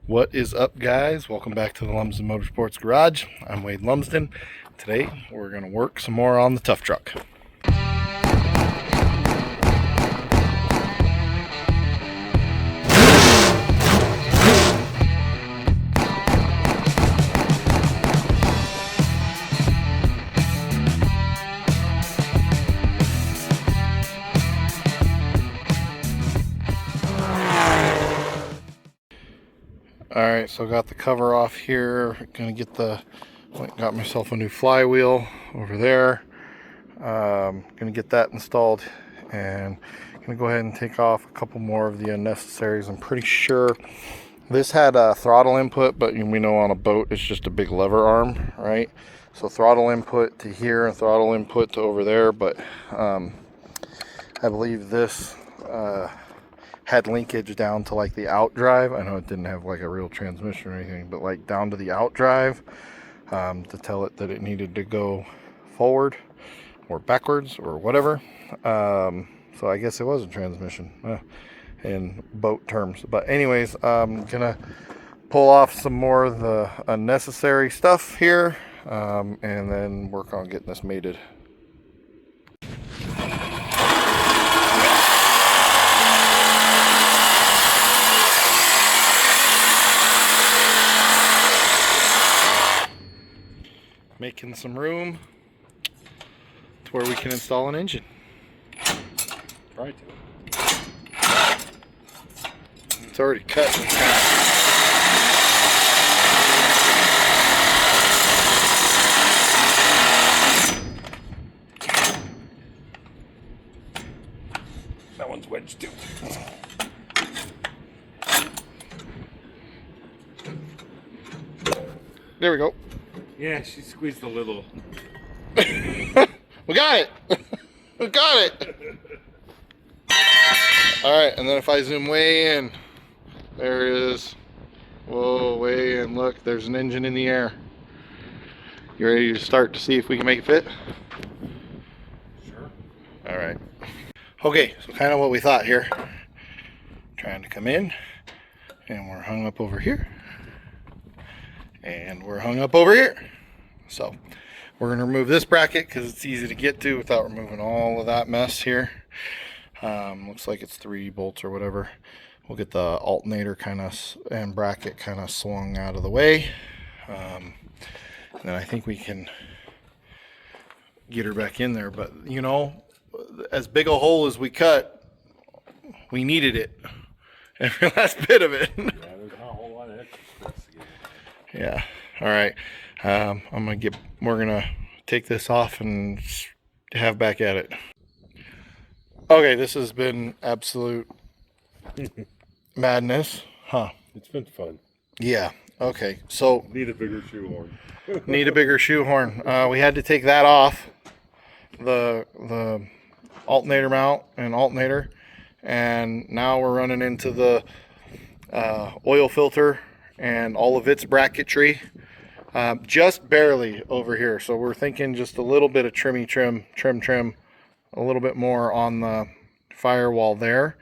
What is up, guys? Welcome back to the Lumsden Motorsports Garage. I'm Wade Lumsden. Today we're going to work some more on the Tuff truck. Alright, so got the cover off here. Gonna get got myself a new flywheel over there. Gonna get that installed and gonna go ahead and take off a couple more of the unnecessaries. I'm pretty sure this had a throttle input, but we know on a boat it's just a big lever arm, right? So throttle input to here and throttle input to over there, but I believe this had linkage down to like the out drive. I know it didn't have like a real transmission or anything, but like down to the out drive to tell it that it needed to go forward or backwards or whatever. So I guess it was a transmission in boat terms. But anyways, I'm gonna pull off some more of the unnecessary stuff here and then work on getting this mated. Making some room to where we can install an engine. Right. It's already cut. That one's wedged too. There we go. Yeah, she squeezed a little. We got it. We got it. All right, and then if I zoom way in, there it is. Whoa, way in. Look, there's an engine in the air. You ready to start to see if we can make it fit? Sure. All right. Okay, so kind of what we thought here. Trying to come in, and we're hung up over here. And we're hung up over here. So we're going to remove this bracket because it's easy to get to without removing all of that mess here. Looks like it's 3 bolts or whatever. We'll get the alternator kind of and bracket kind of swung out of the way. And then I think we can get her back in there. But you know, as big a hole as we cut, we needed it. Every last bit of it. Yeah, there's not a whole lot of extra space to get. Yeah. All right. We're gonna take this off and have back at it. Okay, this has been absolute madness, huh? It's been fun. Yeah. Okay. So Need a bigger shoehorn. need a bigger shoehorn. We had to take that off the alternator mount and alternator, and now we're running into the oil filter and all of its bracketry, just barely over here. So we're thinking just a little bit of trim, a little bit more on the firewall there.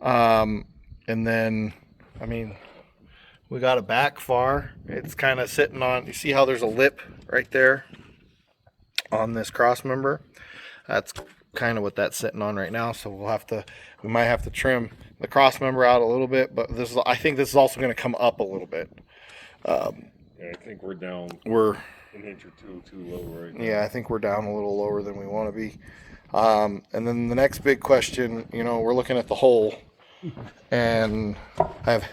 And then, I mean, we got a back far. It's kind of sitting on, you see how there's a lip right there on this cross member? That's kind of what that's sitting on right now. So we might have to trim the cross member out a little bit, but I think this is also going to come up a little bit. Yeah, I think we're down. We're an inch or two too low right now. Yeah, I think we're down a little lower than we want to be. And then the next big question, you know, we're looking at the hole, and I've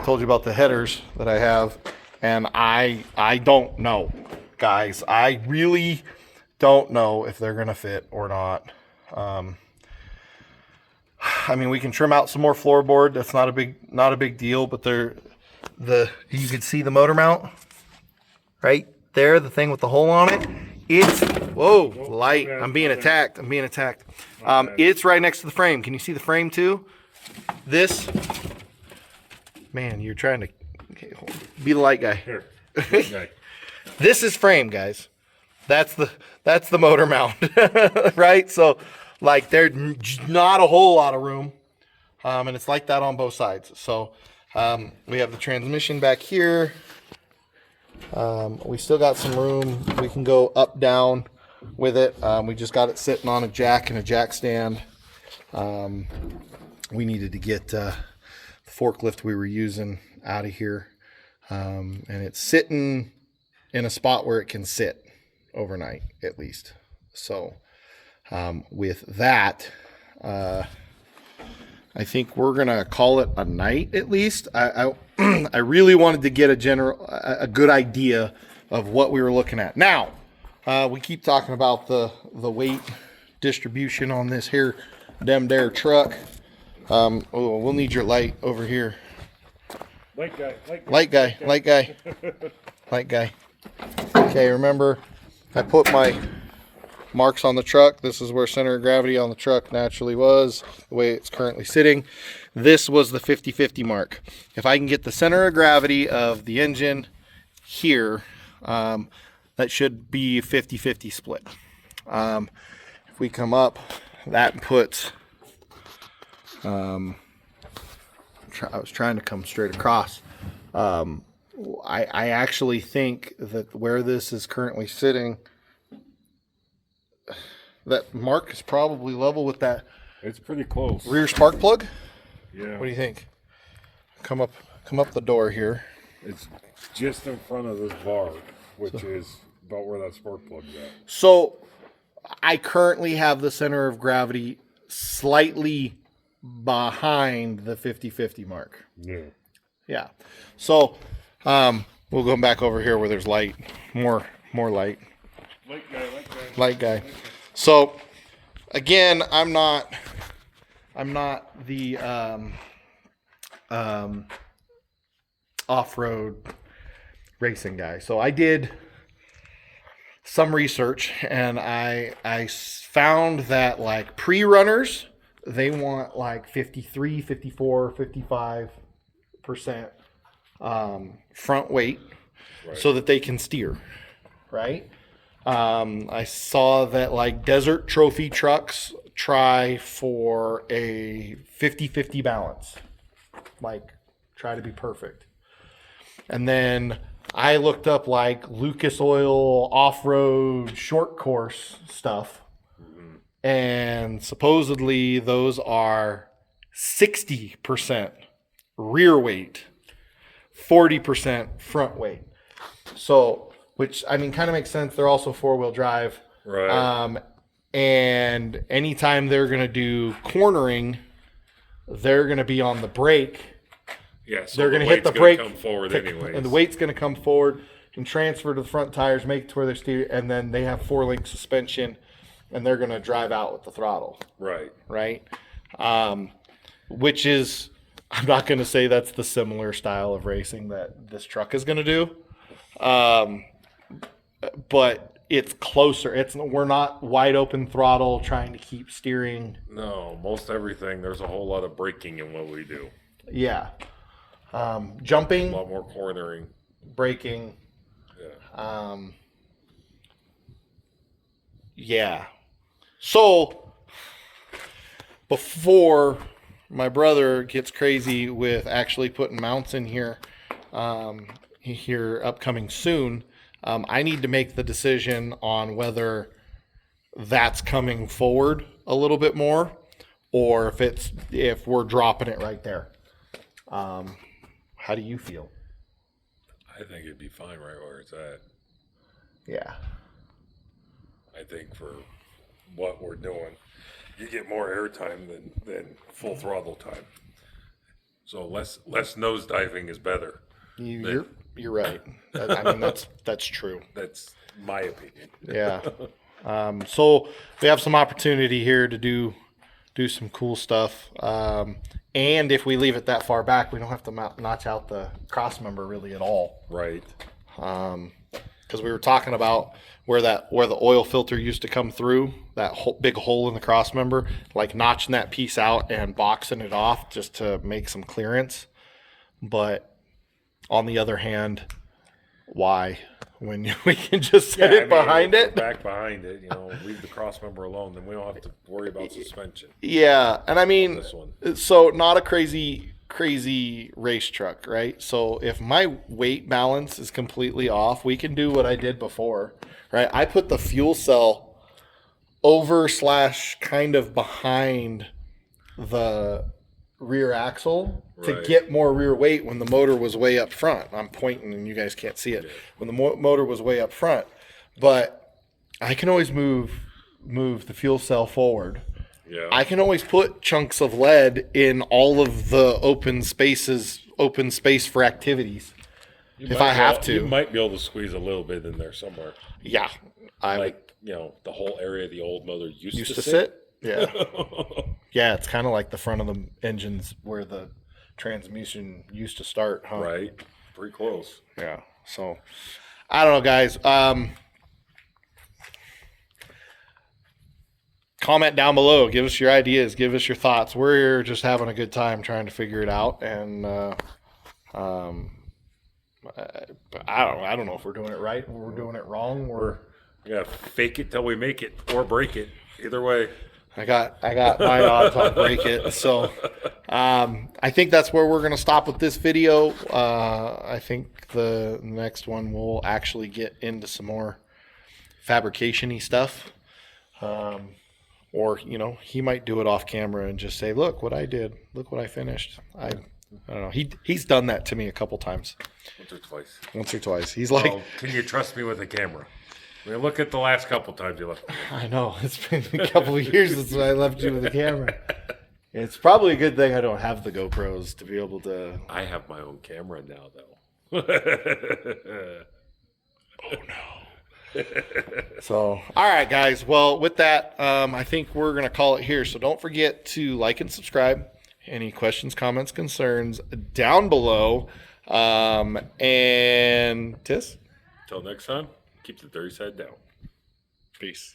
told you about the headers that I have, and I don't know, guys. I really don't know if they're going to fit or not. I mean, we can trim out some more floorboard. That's not a big deal, but you can see the motor mount right there, the thing with the hole on it. It's light. I'm being attacked. It's right next to the frame. Can you see the frame too? This, man, you're trying to be the light guy. Here. Okay. This is frame, guys. That's the motor mount, right? So like there's not a whole lot of room, and it's like that on both sides. So We have the transmission back here. We still got some room. We can go up, down with it. We just got it sitting on a jack and a jack stand. We needed to get the forklift we were using out of here. And it's sitting in a spot where it can sit overnight at least. So with that, I think we're gonna call it a night at least. I I really wanted to get a good idea of what we were looking at. Now we keep talking about the weight distribution on this here damn dare truck. We'll need your light over here. Light guy. Okay, remember I put my marks on the truck. This is where center of gravity on the truck naturally was, the way it's currently sitting. This was the 50-50 mark. If I can get the center of gravity of the engine here, that should be a 50-50 split. If we come up, that puts, I was trying to come straight across. I actually think that where this is currently sitting, that mark is probably level with that. It's pretty close. Rear spark plug. Yeah. What do you think? Come up the door here. It's just in front of this bar, which is about where that spark plug's at. So I currently have the center of gravity slightly behind the 50-50 mark. Yeah. Yeah. So we'll go back over here where there's light. More light. Light guy. So again, I'm not the off-road racing guy. So I did some research and I found that like pre-runners, they want like 53, 54, 55% front weight, right, so that they can steer, right? I saw that like desert trophy trucks try for a 50-50 balance, like try to be perfect. And then I looked up like Lucas Oil off-road short course stuff, and supposedly those are 60% rear weight, 40% front weight. So, which I mean kind of makes sense. They're also four-wheel drive. Right. And anytime they're going to do cornering, they're going to be on the brake. Yeah, so they're going to hit the brake, come forward anyways. And the weight's going to come forward and transfer to the front tires, make it to where they steer, and then they have 4-link suspension, and they're going to drive out with the throttle. Right. Right. Which is, I'm not going to say that's the similar style of racing that this truck is going to do, but it's closer. We're not wide open throttle trying to keep steering. No, most everything, there's a whole lot of braking in what we do. Yeah. Jumping. A lot more cornering. Braking. Yeah. Yeah. So, before my brother gets crazy with actually putting mounts in here, here upcoming soon, I need to make the decision on whether that's coming forward a little bit more, or if we're dropping it right there. How do you feel? I think it'd be fine right where it's at. Yeah. I think for what we're doing, you get more air time than full throttle time. So less nose diving is better. You're right. I mean that's true. That's my opinion. Yeah. So we have some opportunity here to do some cool stuff. And if we leave it that far back, we don't have to notch out the cross member really at all. Right. Because we were talking about where the oil filter used to come through, that big hole in the cross member, like notching that piece out and boxing it off just to make some clearance. But on the other hand, why? When we can just set it behind it? Back behind it, leave the cross member alone, then we don't have to worry about suspension. Yeah, and I mean, so not a crazy crazy race truck, right? So if my weight balance is completely off, we can do what I did before, right? I put the fuel cell over slash kind of behind the rear axle to Right. get more rear weight when the motor was way up front. I'm pointing and you guys can't see it. Yeah. When the motor was way up front, but I can always move the fuel cell forward. Yeah. I can always put chunks of lead in all of the open space for activities if I have to. You might be able to squeeze a little bit in there somewhere. Yeah, I Like, the whole area the old motor used to sit. Yeah, yeah. It's kind of like the front of the engines where the transmission used to start, huh? Right. Pretty close. Yeah. So I don't know, guys. Comment down below. Give us your ideas. Give us your thoughts. We're just having a good time trying to figure it out, and I don't know if we're doing it right or we're doing it wrong. We gotta fake it till we make it, or break it. Either way. I got my odds on break it. So I think that's where we're gonna stop with this video. I think the next one we'll actually get into some more fabrication-y stuff. Or, he might do it off camera and just say, look what I did. Look what I finished. I don't know. He's done that to me a couple times. Once or twice. He's like, can you trust me with a camera? I mean, look at the last couple times you left me. I know. It's been a couple of years since I left you with a camera. It's probably a good thing I don't have the GoPros to be able to. I have my own camera now, though. Oh, no. So, all right, guys. Well, with that, I think we're going to call it here. So don't forget to like and subscribe. Any questions, comments, concerns down below. And Tis? Till next time, keep the dirty side down. Peace.